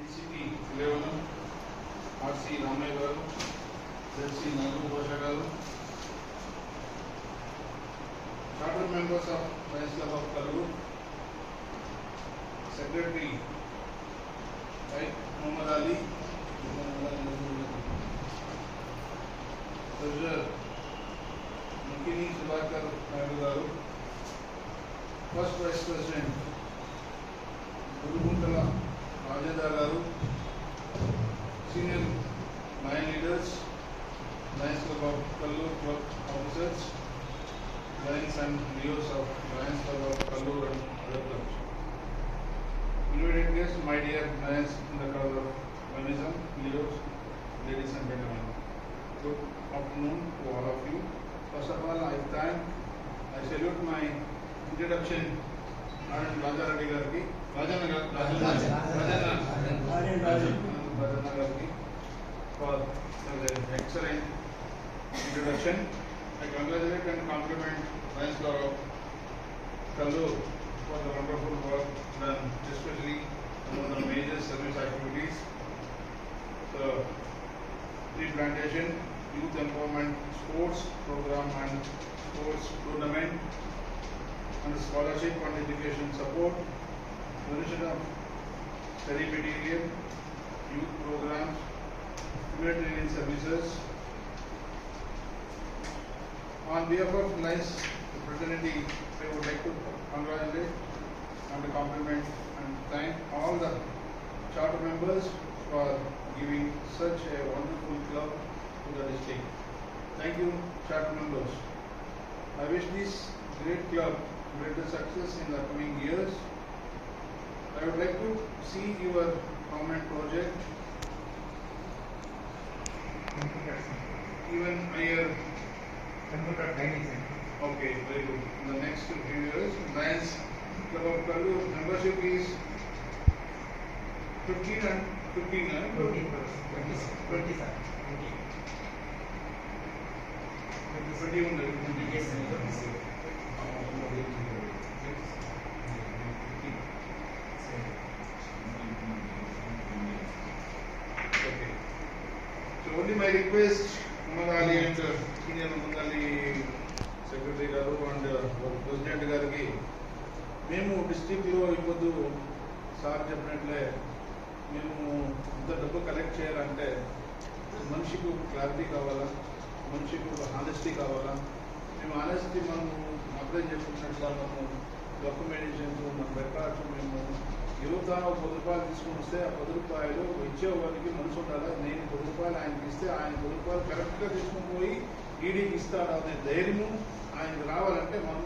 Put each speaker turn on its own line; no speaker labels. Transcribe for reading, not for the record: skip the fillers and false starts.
DCP 11, RC Ramay garu, ZC Nagru Bhasha garu, charter members of Lions Club of Kallur, Secretary right Muhammad Ali, Treasurer Mukini Subhakar Naidu garu, First Vice President Guruguntala Rajendra garu, Senior Lion Leaders, Lions Club of Kallur Club Officers, Lions and Leos of Lions Club of Kallur and other clubs. Invited guests, my dear Lions in the cause of Lianism, Leos, ladies and gentlemen. Good afternoon to all of you. First of all, I salute my introduction Rajan Reddy Garki, for the excellent introduction. I congratulate and compliment Lions Club of Kallur for the wonderful work done, especially on the major service activities, the tree plantation, youth empowerment, sports program and sports tournament, and scholarship and education support, donation of study material, youth programs, humanitarian services. On behalf of Lions fraternity, I would like to congratulate and compliment and thank all the charter members for giving such a wonderful club to the district. Thank you, charter members. I wish this great club greater success in the coming years. I would like to see your common project even higher. Okay, very good. In the next few years, Lions Club of Kallur membership is 15 and 15, 20, okay. So only my request, Muhammad Ali and Senior Muhammad Ali Secretary garu and President gariki, మేము డిస్ట్రిక్ట్లో ఇప్పుడు sir చెప్పినట్లే మేము ఇంత డబ్బు collect చేయాలంటే మనిషికి clarity కావాలా, మనిషికి ఒక హానెస్టీ కావాలా. మేము హానెస్టీ మనము అప్లై చేసుకున్నట్లా మనము డాక్యుమెంటేషన్స్ మన రికార్డ్స్ మేము యువతను 10 రూపాయలు తీసుకుని వస్తే ఆ 10 రూపాయలు ఇచ్చేవారికి మనసు ఉండాలా. నేను 10 రూపాయలు ఆయనకి ఇస్తే ఆయన 10 రూపాయలు కరెక్ట్గా తీసుకుని పోయి ఈడీకి ఇస్తాడు అనే ధైర్యము ఆయనకు రావాలంటే మనం